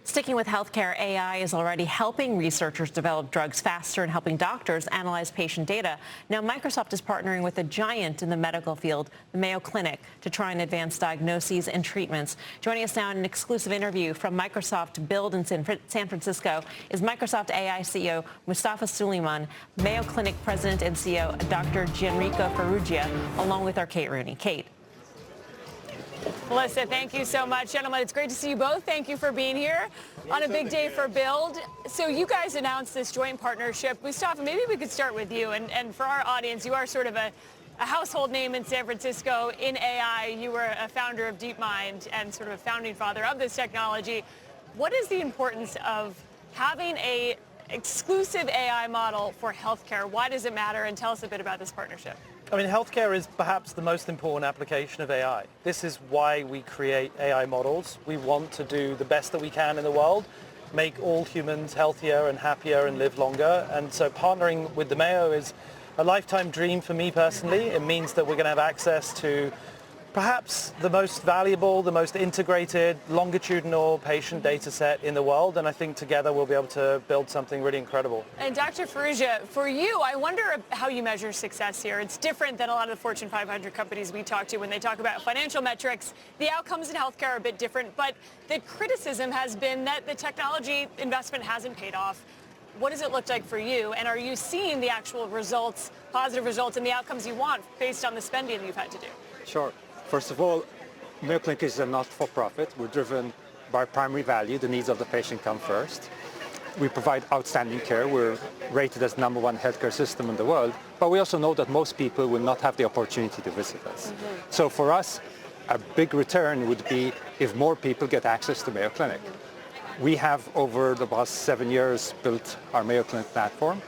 Sticking with healthcare, AI is already helping researchers develop drugs faster and helping doctors analyze patient data. Now, Microsoft is partnering with a giant in the medical field, the Mayo Clinic, to try and advance diagnoses and treatments. Joining us now in an exclusive interview from Microsoft Build in San Francisco is Microsoft AI CEO Mustafa Suleyman, Mayo Clinic President and CEO Dr. Gianrico Ferrugia, along with our Kate Rooney. Kate. Melissa, thank you so much. Gentlemen, it's great to see you both. Thank you for being here on a big day for Build. So you guys announced this joint partnership. Mustafa, maybe we could start with you. And for our audience, you are sort of a household name in San Francisco in AI. You were a founder of DeepMind and sort of a founding father of this technology. What is the importance of having an exclusive AI model for healthcare? Why does it matter? And tell us a bit about this partnership. I mean, healthcare is perhaps the most important application of AI. This is why we create AI models. We want to do the best that we can in the world, make all humans healthier and happier and live longer. And so partnering with the Mayo is a lifetime dream for me personally. It means that we're going to have access to perhaps the most valuable, the most integrated, longitudinal patient data set in the world. And I think together we'll be able to build something really incredible. And Dr. Ferrugia, for you, I wonder how you measure success here. It's different than a lot of the Fortune 500 companies we talk to when they talk about financial metrics. The outcomes in healthcare are a bit different, but the criticism has been that the technology investment hasn't paid off. What does it look like for you? And are you seeing the actual results, positive results, and the outcomes you want based on the spending that you've had to do? Sure. First of all, Mayo Clinic is a not-for-profit. We're driven by primary value. The needs of the patient come first. We provide outstanding care. We're rated as #1 healthcare system in the world. But we also know that most people will not have the opportunity to visit us. So for us, a big return would be if more people get access to Mayo Clinic. We have, over the past 7 years, built our Mayo Clinic platform.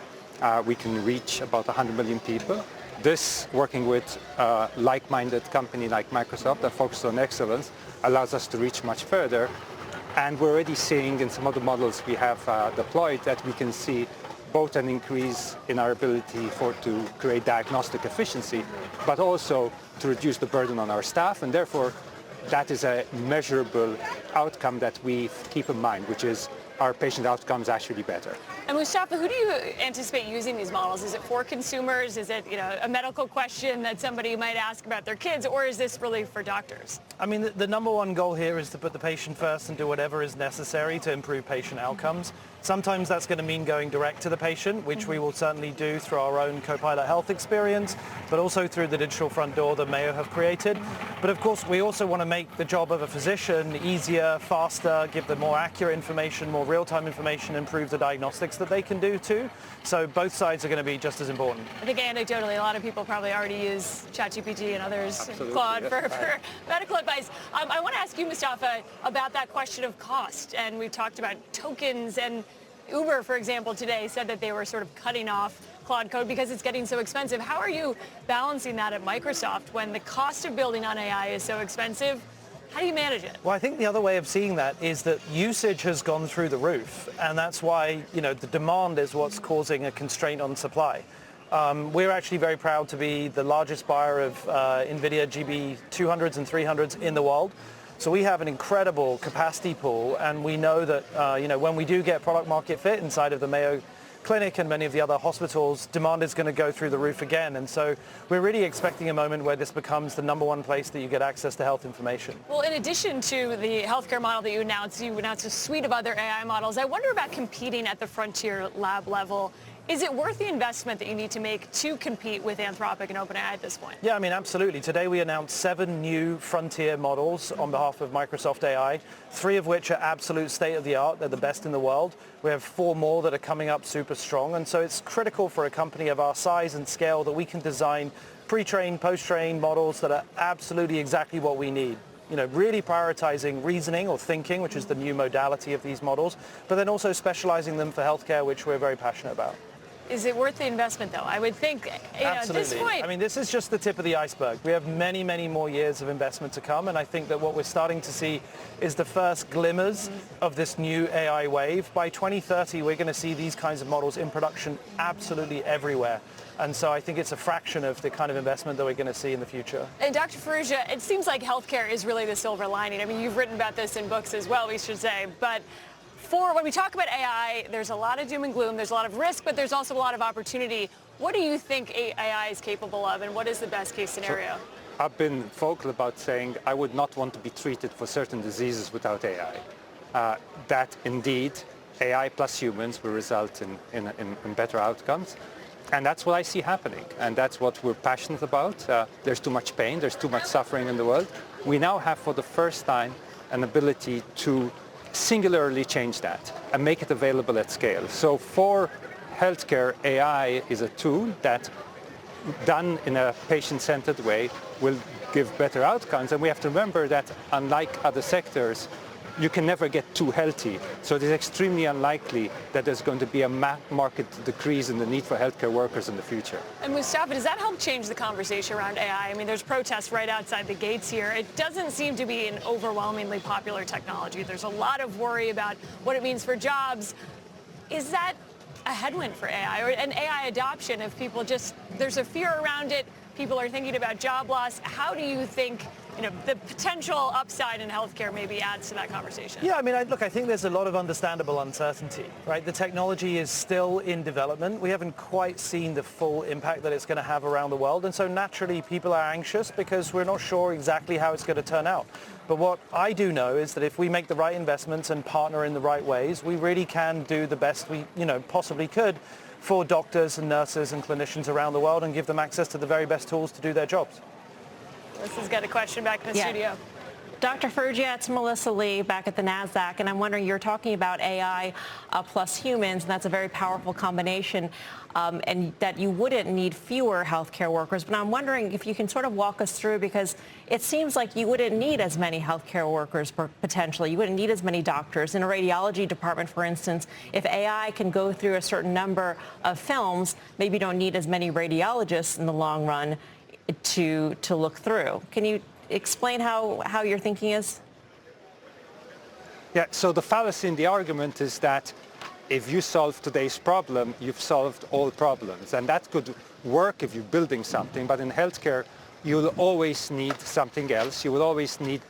We can reach about 100 million people. This, working with a like-minded company like Microsoft that focuses on excellence, allows us to reach much further. And we're already seeing in some of the models we have deployed that we can see both an increase in our ability to create diagnostic efficiency, but also to reduce the burden on our staff. And therefore, that is a measurable outcome that we keep in mind, which is our patient outcomes actually better. And Mustafa, who do you anticipate using these models? Is it for consumers? Is it a medical question that somebody might ask about their kids? Or is this really for doctors? I mean, the #1 goal here is to put the patient first and do whatever is necessary to improve patient outcomes. Sometimes that's going to mean going direct to the patient, which we will certainly do through our own Copilot Health experience, but also through the digital front door that Mayo have created. But of course, we also want to make the job of a physician easier, faster, give them more accurate information, more real-time information, improve the diagnostics that they can do too. So both sides are going to be just as important. I think anecdotally, a lot of people probably already use ChatGPT and others, Absolutely, Claude, yeah. for medical advice. I want to ask you, Mustafa, about that question of cost. And we've talked about tokens, and Uber, for example, today said that they were sort of cutting off Claude Code because it's getting so expensive. How are you balancing that at Microsoft when the cost of building on AI is so expensive? How do you manage it? Well, I think the other way of seeing that is that usage has gone through the roof, and that's why, the demand is what's causing a constraint on supply. We're actually very proud to be the largest buyer of NVIDIA GB200s and 300s in the world. So we have an incredible capacity pool, and we know that when we do get product market fit inside of the Mayo Clinic and many of the other hospitals, demand is going to go through the roof again. And so we're really expecting a moment where this becomes the #1 place that you get access to health information. Well, in addition to the healthcare model that you announced a suite of other AI models. I wonder about competing at the frontier lab level. Is it worth the investment that you need to make to compete with Anthropic and OpenAI at this point? Yeah, I mean, absolutely. Today we announced 7 new frontier models on behalf of Microsoft AI, 3 of which are absolute state-of-the-art. They're the best in the world. We have 4 more that are coming up super strong. And so it's critical for a company of our size and scale that we can design pre-trained, post-trained models that are absolutely exactly what we need. Really prioritizing reasoning or thinking, which is the new modality of these models, but then also specializing them for healthcare, which we're very passionate about. Is it worth the investment, though? I would think, at this point. I mean, this is just the tip of the iceberg. We have many, many more years of investment to come, and I think that what we're starting to see is the first glimmers of this new AI wave. By 2030, we're going to see these kinds of models in production absolutely everywhere. And so I think it's a fraction of the kind of investment that we're going to see in the future. And Dr. Ferrugia, it seems like healthcare is really the silver lining. I mean, you've written about this in books as well, we should say. But when we talk about AI, there's a lot of doom and gloom, there's a lot of risk, but there's also a lot of opportunity. What do you think AI is capable of, and what is the best case scenario? So, I've been vocal about saying I would not want to be treated for certain diseases without AI. That indeed, AI plus humans will result in better outcomes. And that's what I see happening. And that's what we're passionate about. There's too much pain, there's too much suffering in the world. We now have for the first time an ability to singularly change that and make it available at scale. So for healthcare, AI is a tool that, done in a patient-centered way, will give better outcomes. And we have to remember that unlike other sectors, you can never get too healthy. So it is extremely unlikely that there's going to be a market decrease in the need for healthcare workers in the future. And Mustafa, does that help change the conversation around AI? I mean, there's protests right outside the gates here. It doesn't seem to be an overwhelmingly popular technology. There's a lot of worry about what it means for jobs. Is that a headwind for AI or an AI adoption if people just, there's a fear around it, people are thinking about job loss? How do you think the potential upside in healthcare maybe adds to that conversation? Yeah, I mean, look, I think there's a lot of understandable uncertainty, right? The technology is still in development. We haven't quite seen the full impact that it's going to have around the world. And so naturally, people are anxious because we're not sure exactly how it's going to turn out. But what I do know is that if we make the right investments and partner in the right ways, we really can do the best we, possibly could for doctors and nurses and clinicians around the world and give them access to the very best tools to do their jobs. Melissa's got a question back in the studio. Dr. Ferrugia, it's Melissa Lee back at the NASDAQ, and I'm wondering, you're talking about AI plus humans, and that's a very powerful combination, and that you wouldn't need fewer healthcare workers. But I'm wondering if you can sort of walk us through, because it seems like you wouldn't need as many healthcare workers potentially. You wouldn't need as many doctors. In a radiology department, for instance, if AI can go through a certain number of films, maybe you don't need as many radiologists in the long run to look through. Can you explain how your thinking is? Yeah, so the fallacy in the argument is that if you solve today's problem, you've solved all problems. And that could work if you're building something, but in healthcare, you'll always need something else. You will always need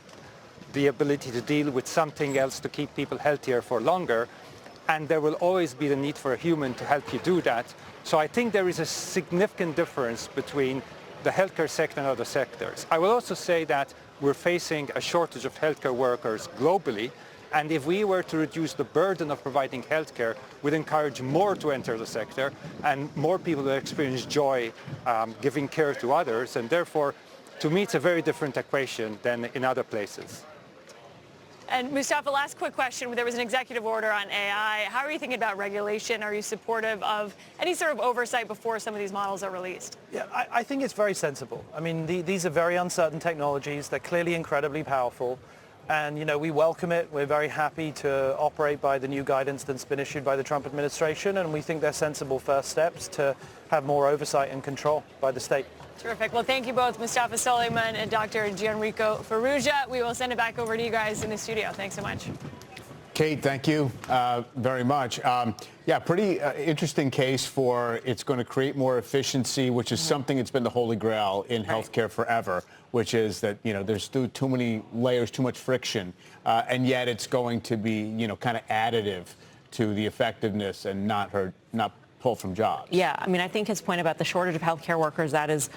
the ability to deal with something else to keep people healthier for longer. And there will always be the need for a human to help you do that. So I think there is a significant difference between the healthcare sector and other sectors. I will also say that we're facing a shortage of healthcare workers globally, and if we were to reduce the burden of providing healthcare, we'd encourage more to enter the sector and more people to experience joy giving care to others, and therefore, to me, it's a very different equation than in other places. And Mustafa, last quick question. There was an executive order on AI. How are you thinking about regulation? Are you supportive of any sort of oversight before some of these models are released? Yeah, I think it's very sensible. I mean, these are very uncertain technologies. They're clearly incredibly powerful. And, we welcome it. We're very happy to operate by the new guidance that's been issued by the Trump administration. And we think they're sensible first steps to have more oversight and control by the state. Terrific. Well, thank you both, Mustafa Suleyman and Dr. Gianrico Ferrugia. We will send it back over to you guys in the studio. Thanks so much. Kate, thank you very much. Yeah, pretty interesting case for it's going to create more efficiency, which is something that's been the holy grail in healthcare forever, which is that, there's too many layers, too much friction, and yet it's going to be, kind of additive to the effectiveness and not pull from jobs. Yeah, I mean, I think his point about the shortage of healthcare workers, that is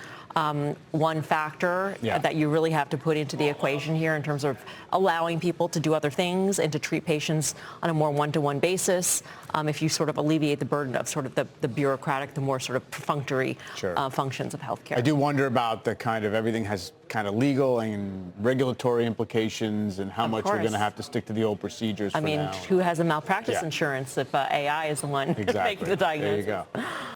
one factor that you really have to put into the equation here in terms of allowing people to do other things and to treat patients on a more one-to-one basis. If you sort of alleviate the burden of sort of the bureaucratic, the more sort of perfunctory functions of healthcare. I do wonder about the kind of everything has kind of legal and regulatory implications and how much we're going to have to stick to the old procedures. I mean, who has a malpractice insurance if AI is the one making the diagnosis? There you go.